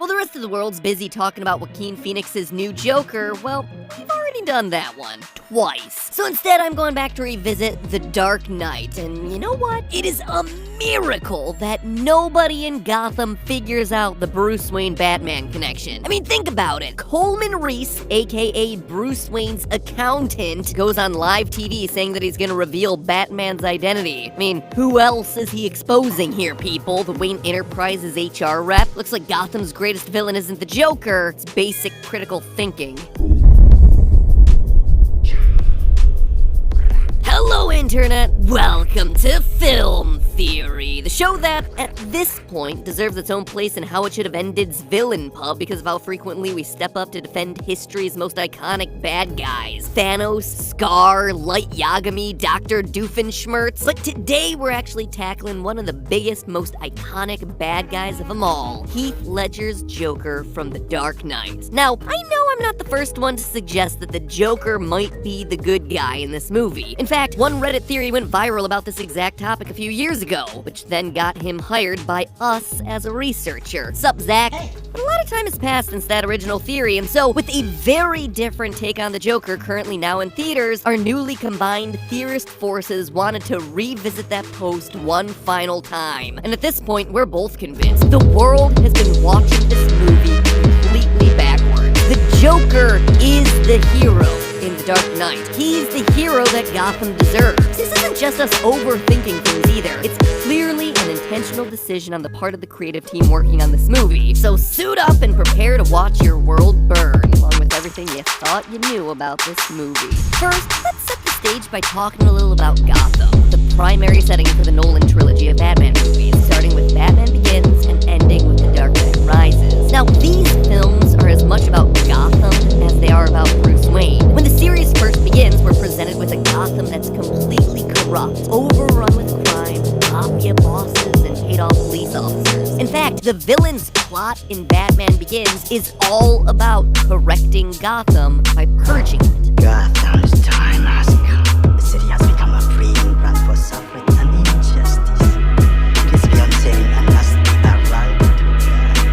While the rest of the world's busy talking about Joaquin Phoenix's new Joker, well, we've already done that one twice. So instead, I'm going back to revisit The Dark Knight, and you know what? It is a miracle that nobody in Gotham figures out the Bruce Wayne Batman connection. I mean, think about it. Coleman Reese, aka Bruce Wayne's accountant, goes on live TV saying that he's gonna reveal Batman's identity. I mean, who else is he exposing here, people? The Wayne Enterprises HR rep? Looks like Gotham's greatest villain isn't the Joker, it's basic critical thinking. Hello, Internet! Welcome to Film Theory, the show that, at this point, deserves its own place in How It Should Have Ended's villain pub because of how frequently we step up to defend history's most iconic bad guys. Thanos, Scar, Light Yagami, Dr. Doofenshmirtz. But today we're actually tackling one of the biggest, most iconic bad guys of them all, Heath Ledger's Joker from The Dark Knight. Now, I know I'm not the first one to suggest that the Joker might be the good guy in this movie. In fact, one Reddit theory went viral about this exact topic a few years ago, which then got him hired by us as a researcher. Sup, Zach? Hey. But a lot of time has passed since that original theory, and so, with a very different take on the Joker currently now in theaters, our newly combined theorist forces wanted to revisit that post one final time. And at this point, we're both convinced the world has been watching this movie completely backwards. The Joker is the hero in The Dark Knight. He's the hero that Gotham deserves. This isn't just us overthinking things either. It's clearly an intentional decision on the part of the creative team working on this movie. So suit up and prepare to watch your world burn, along with everything you thought you knew about this movie. First, let's set the stage by talking a little about Gotham, the primary setting for the Nolan trilogy of Batman movies, starting with Batman Begins and ending with The Dark Knight Rises. Now, these films are as much about Gotham as they are about Bruce Wayne. When the series first begins, we're presented with a Gotham that's completely corrupt, overrun with crime, mafia bosses, and paid-off police officers. In fact, the villain's plot in Batman Begins is all about correcting Gotham by purging it. Gotham's time has come. The city has become a breeding ground for suffering and injustice. It is beyond sin and must be right.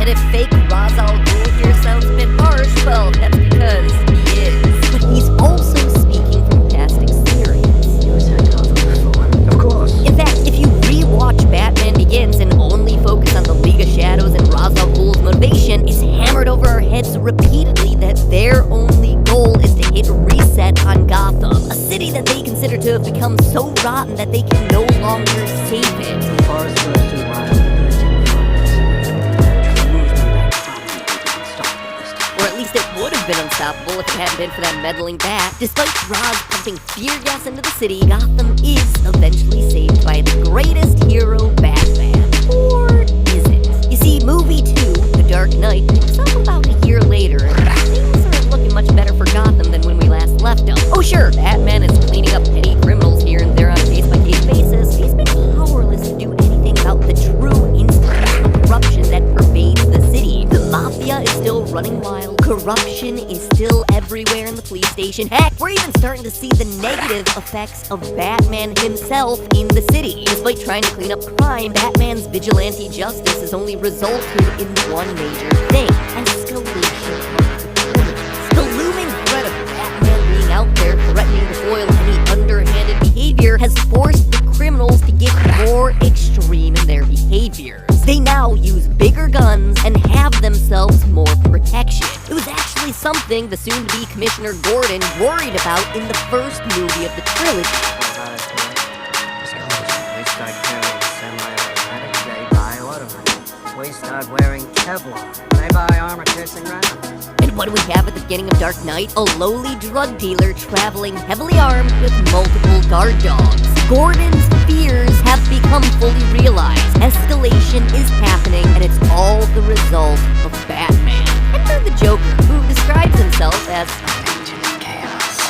And if fake Ra's al Ghul here sounds a bit harsh, well, that's because he is. But he's also speaking from past experience. You said Gotham before. Of course. In fact, if you rewatch Batman Begins and only focus on the League of Shadows and Ra's al Ghul's motivation, it's hammered over our heads repeatedly that their only goal is to hit reset on Gotham, a city that they consider to have become so rotten that they can no longer save it. The forest goes too wild. Or at least it would have been unstoppable if it hadn't been for that meddling bat. Despite Ra's pumping fear gas into the city, Gotham is eventually saved by the greatest hero, Batman. Or is it? You see, movie 2, The Dark Knight, picks up about a year later, and things aren't looking much better for Gotham than when we last left them. Oh sure, Batman is cleaning up petty criminals here and there on a case-by-case basis. He's been powerless to do anything about the true institutional corruption that pervades the city. The mafia is still running wild. Corruption is still everywhere in the police station. Heck, we're even starting to see the negative effects of Batman himself in the city. Despite trying to clean up crime, Batman's vigilante justice has only resulted in one major thing: escalation of the criminals. The looming threat of Batman being out there threatening to foil any underhanded behavior has forced the criminals to get more extreme in their behaviors. They now use bigger guns and have themselves more protection. It was actually something the soon-to-be Commissioner Gordon worried about in the first movie of the trilogy. We start carrying semi-automatic, they buy auto. We start wearing Kevlar, they buy armor-piercing rounds. And what do we have at the beginning of Dark Knight? A lowly drug dealer traveling heavily armed with multiple guard dogs. Gordon's fears have become fully realized. Escalation is happening, and it's all the result of Batman. Enter the Joker, who describes himself as Agent of Chaos.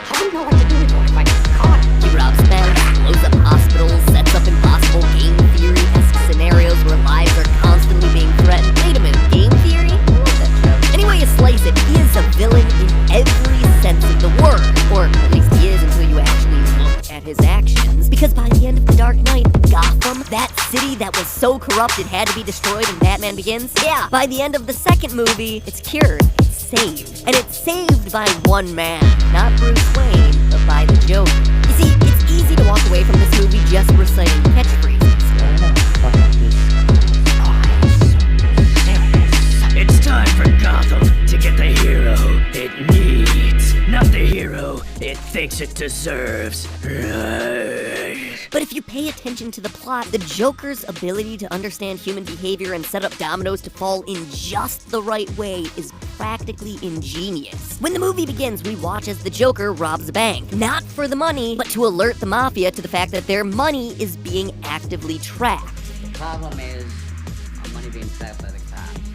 I wouldn't know what to do with him if I got caught. He robs banks, blows up hospitals, sets up impossible game theory-esque scenarios where lives are constantly being threatened. Wait a minute, game theory? I love that show. Anyway you slice it, he is a villain in every sense of the word. Or at least he is until you actually look at his actions. Because by the end of The Dark Knight, Gotham, that city that was so corrupt corrupt, it had to be destroyed in Batman Begins? Yeah, by the end of the second movie, it's cured, it's saved. And it's saved by one man, not Bruce Wayne, but by the Joker. You see, it's easy to walk away from this movie just reciting catchphrases. It's time for Gotham to get the hero it needs, not the hero it thinks it deserves. But if you pay attention to the plot, the Joker's ability to understand human behavior and set up dominoes to fall in just the right way is practically ingenious. When the movie begins, we watch as the Joker robs a bank, not for the money, but to alert the Mafia to the fact that their money is being actively tracked. The problem is our money being tracked by the cops.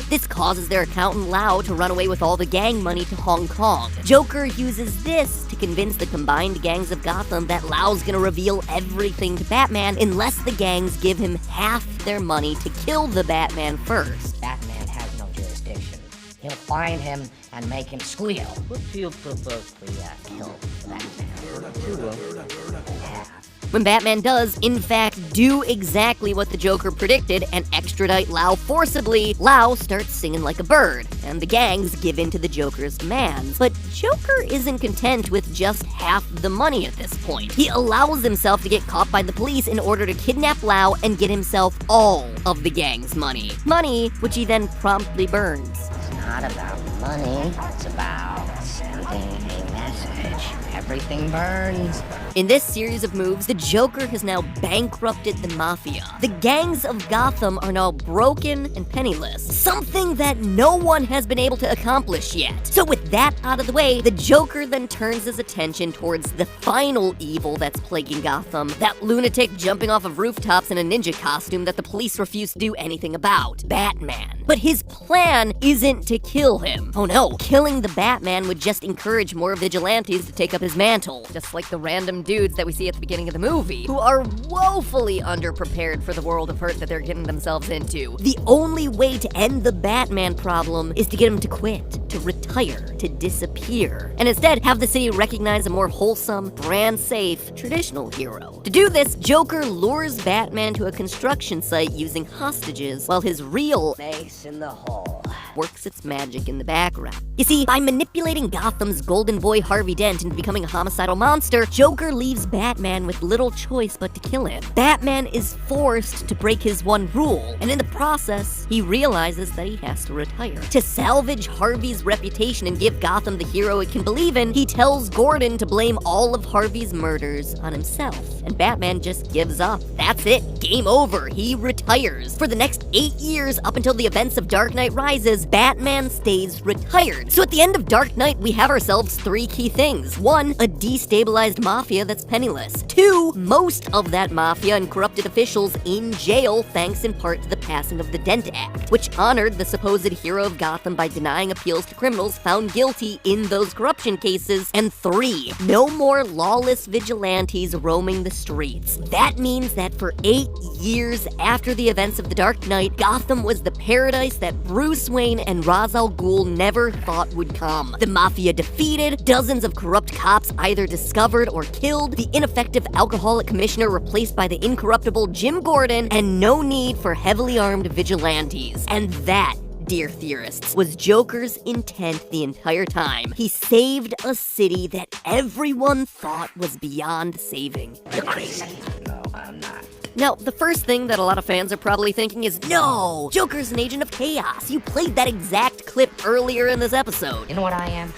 This causes their accountant Lau to run away with all the gang money to Hong Kong. Joker uses this to convince the combined gangs of Gotham that Lau's gonna reveal everything to Batman unless the gangs give him half their money to kill the Batman first. Batman has no jurisdiction. He'll find him and make him squeal. What do you propose we kill Batman? Two will. Half. When Batman does, in fact, do exactly what the Joker predicted and extradite Lau forcibly, Lau starts singing like a bird, and the gangs give in to the Joker's demands. But Joker isn't content with just half the money at this point. He allows himself to get caught by the police in order to kidnap Lau and get himself all of the gang's money. Money which he then promptly burns. It's not about money, it's about sending a message. Everything burns. In this series of moves, the Joker has now bankrupted the Mafia. The gangs of Gotham are now broken and penniless, something that no one has been able to accomplish yet. So with that out of the way, the Joker then turns his attention towards the final evil that's plaguing Gotham, that lunatic jumping off of rooftops in a ninja costume that the police refuse to do anything about, Batman. But his plan isn't to kill him. Oh no, killing the Batman would just encourage more vigilantes to take up his mantle, just like the random dudes that we see at the beginning of the movie, who are woefully underprepared for the world of hurt that they're getting themselves into. The only way to end the Batman problem is to get him to quit, to retire, to disappear, and instead have the city recognize a more wholesome, brand-safe, traditional hero. To do this, Joker lures Batman to a construction site using hostages, while his real Face in the hole. works its magic in the background. You see, by manipulating Gotham's golden boy Harvey Dent into becoming a homicidal monster, Joker leaves Batman with little choice but to kill him. Batman is forced to break his one rule, and in the process, he realizes that he has to retire. To salvage Harvey's reputation and give Gotham the hero it can believe in, he tells Gordon to blame all of Harvey's murders on himself, and Batman just gives up. That's it, game over, he retires. For the next 8 years, up until the events of Dark Knight Rises, Batman stays retired. So at the end of Dark Knight, we have ourselves 3 key things. 1, a destabilized mafia that's penniless. 2, most of that mafia and corrupted officials in jail thanks in part to the passing of the Dent Act, which honored the supposed hero of Gotham by denying appeals to criminals found guilty in those corruption cases. And 3, no more lawless vigilantes roaming the streets. That means that for 8 years after the events of the Dark Knight, Gotham was the paradise that Bruce Wayne and Ra's al Ghul never thought would come. The mafia defeated, dozens of corrupt cops either discovered or killed, the ineffective alcoholic commissioner replaced by the incorruptible Jim Gordon, and no need for heavily armed vigilantes. And that, dear theorists, was Joker's intent the entire time. He saved a city that everyone thought was beyond saving. You're crazy. No, I'm not. Now, the first thing that a lot of fans are probably thinking is, no, Joker's an agent of chaos. You played that exact clip earlier in this episode. You know what I am?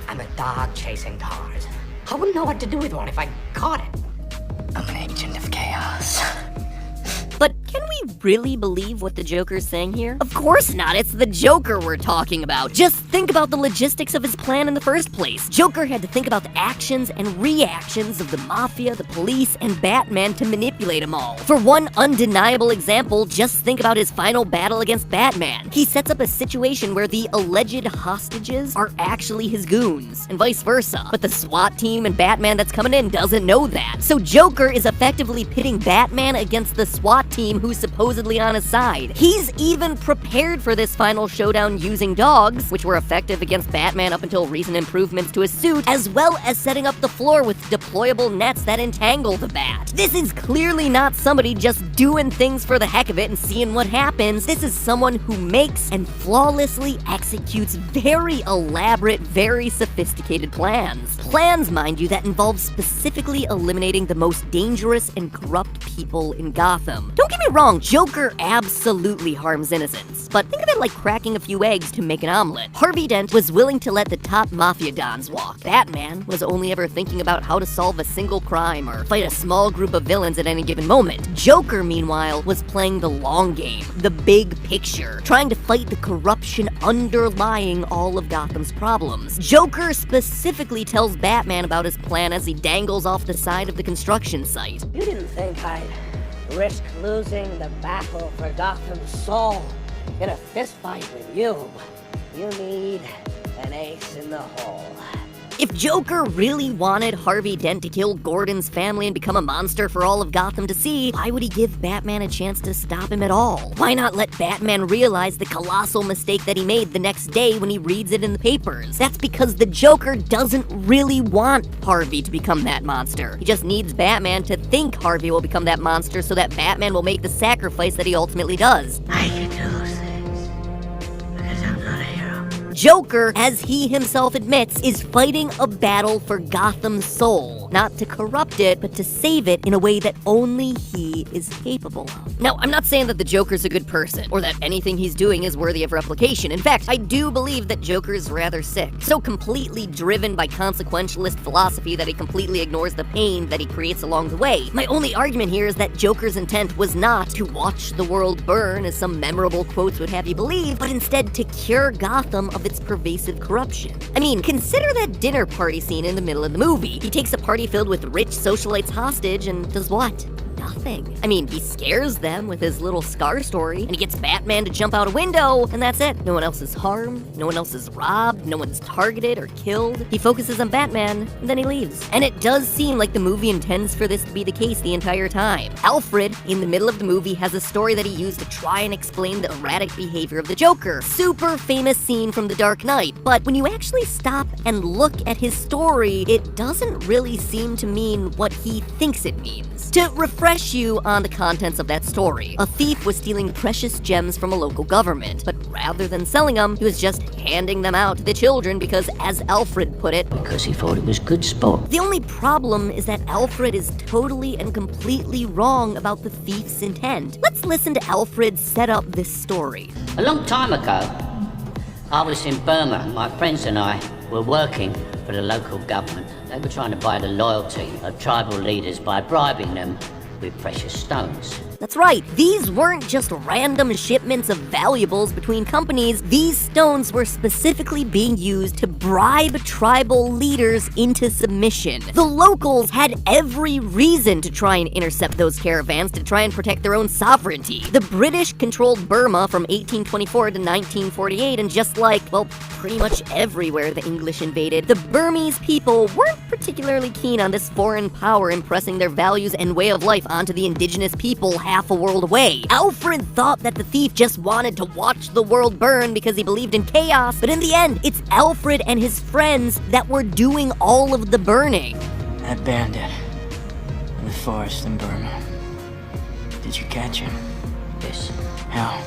I'm a dog chasing cars. I wouldn't know what to do with one if I caught it. I'm an agent of chaos. But can we really believe what the Joker's saying here? Of course not, it's the Joker we're talking about. Just think about the logistics of his plan in the first place. Joker had to think about the actions and reactions of the Mafia, the police, and Batman to manipulate them all. For one undeniable example, just think about his final battle against Batman. He sets up a situation where the alleged hostages are actually his goons, and vice versa. But the SWAT team and Batman that's coming in doesn't know that. So Joker is effectively pitting Batman against the SWAT team who's supposedly on his side. He's even prepared for this final showdown using dogs, which were effective against Batman up until recent improvements to his suit, as well as setting up the floor with deployable nets that entangle the Bat. This is clearly not somebody just doing things for the heck of it and seeing what happens. This is someone who makes and flawlessly executes very elaborate, very sophisticated plans. Plans, mind you, that involve specifically eliminating the most dangerous and corrupt people in Gotham. Don't get me wrong, Joker absolutely harms innocents, but think of it like cracking a few eggs to make an omelet. Harvey Dent was willing to let the top mafia dons walk. Batman was only ever thinking about how to solve a single crime or fight a small group of villains at any given moment. Joker, meanwhile, was playing the long game, the big picture, trying to fight the corruption underlying all of Gotham's problems. Joker specifically tells Batman about his plan as he dangles off the side of the construction site. You didn't think I'd risk losing the battle for Gotham's soul in a fistfight with you. You need an ace in the hole. If Joker really wanted Harvey Dent to kill Gordon's family and become a monster for all of Gotham to see, why would he give Batman a chance to stop him at all? Why not let Batman realize the colossal mistake that he made the next day when he reads it in the papers? That's because the Joker doesn't really want Harvey to become that monster. He just needs Batman to think Harvey will become that monster so that Batman will make the sacrifice that he ultimately does. I can do those things because I'm not a hero. Joker, as he himself admits, is fighting a battle for Gotham's soul. Not to corrupt it, but to save it in a way that only he is capable of. Now, I'm not saying that the Joker's a good person, or that anything he's doing is worthy of replication. In fact, I do believe that Joker's rather sick. So completely driven by consequentialist philosophy that he completely ignores the pain that he creates along the way. My only argument here is that Joker's intent was not to watch the world burn, as some memorable quotes would have you believe, but instead to cure Gotham of its pervasive corruption. I mean, consider that dinner party scene in the middle of the movie. He takes a party filled with rich socialites hostage and does what? Nothing. I mean, he scares them with his little scar story, and he gets Batman to jump out a window, and that's it. No one else is harmed, no one else is robbed, no one's targeted or killed. He focuses on Batman, and then he leaves. And it does seem like the movie intends for this to be the case the entire time. Alfred, in the middle of the movie, has a story that he used to try and explain the erratic behavior of the Joker. Super famous scene from The Dark Knight, but when you actually stop and look at his story, it doesn't really seem to mean what he thinks it means. To refresh you on the contents of that story, a thief was stealing precious gems from a local government, but rather than selling them, he was just handing them out to the children because, as Alfred put it, Because he thought it was good sport. the only problem is that Alfred is totally and completely wrong about the thief's intent. Let's listen to Alfred set up this story. A long time ago, I was in Burma. My friends and I were working for the local government. They were trying to buy the loyalty of tribal leaders by bribing them with precious stones. That's right, these weren't just random shipments of valuables between companies. These stones were specifically being used to bribe tribal leaders into submission. The locals had every reason to try and intercept those caravans to try and protect their own sovereignty. The British controlled Burma from 1824 to 1948, and just like, well, pretty much everywhere the English invaded, the Burmese people weren't particularly keen on this foreign power impressing their values and way of life onto the indigenous people half a world away. Alfred thought that the thief just wanted to watch the world burn because he believed in chaos, but in the end, it's Alfred and his friends that were doing all of the burning. That bandit in the forest in Burma. Did you catch him? Yes, How?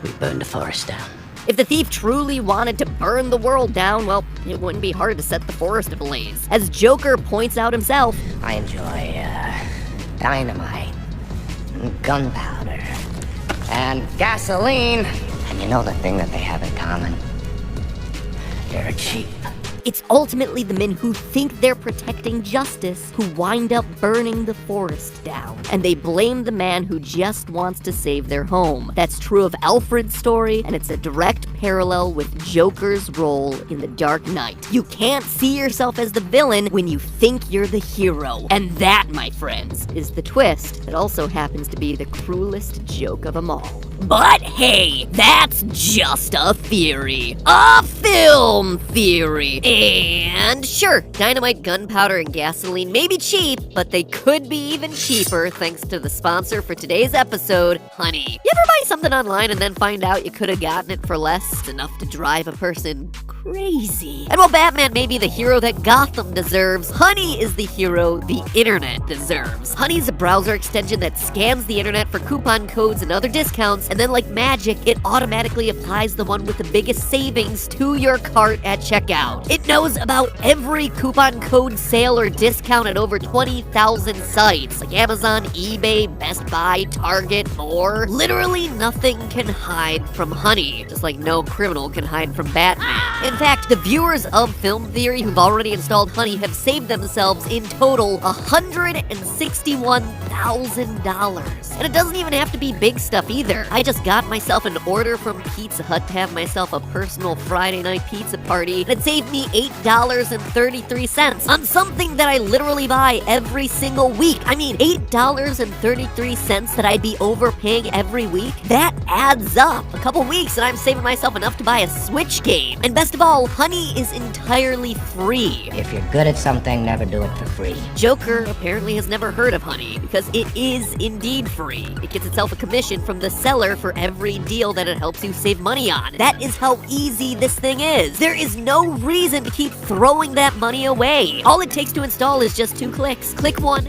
we burned the forest down. If the thief truly wanted to burn the world down, well, it wouldn't be hard to set the forest ablaze. As Joker points out himself, I enjoy, dynamite, and gunpowder, and gasoline. And you know the thing that they have in common? They're cheap. it's ultimately the men who think they're protecting justice who wind up burning the forest down. And they blame the man who just wants to save their home. That's true of Alfred's story, and it's a direct parallel with Joker's role in The Dark Knight. You can't see yourself as the villain when you think you're the hero. And that, my friends, is the twist that also happens to be the cruelest joke of them all. But hey, that's just a theory. A film theory. And sure, dynamite, gunpowder, and gasoline may be cheap, but they could be even cheaper thanks to the sponsor for today's episode, Honey. You ever buy something online and then find out you could have gotten it for less? It's enough to drive a person crazy. And while Batman may be the hero that Gotham deserves, Honey is the hero the internet deserves. Honey's a browser extension that scans the internet for coupon codes and other discounts, and then like magic, it automatically applies the one with the biggest savings to your cart at checkout. It knows about every coupon code, sale, or discount at over 20,000 sites, like Amazon, eBay, Best Buy, Target, more. Literally nothing can hide from Honey, just like no criminal can hide from Batman. In fact, the viewers of Film Theory who've already installed Honey have saved themselves in total $161,000. And it doesn't even have to be big stuff either. I just got myself an order from Pizza Hut to have myself a personal Friday night pizza party, and it saved me $8.33 on something that I literally buy every single week. I mean, $8.33 that I'd be overpaying every week? That adds up. A couple weeks and I'm saving myself enough to buy a Switch game. And best of all, Honey is entirely free. If you're good at something, never do it for free. Joker apparently has never heard of Honey, because it is indeed free. It gets itself a commission from the seller for every deal that it helps you save money on. That is how easy this thing is. There is no reason to keep throwing that money away. All it takes to install is just 2 clicks. Click 1,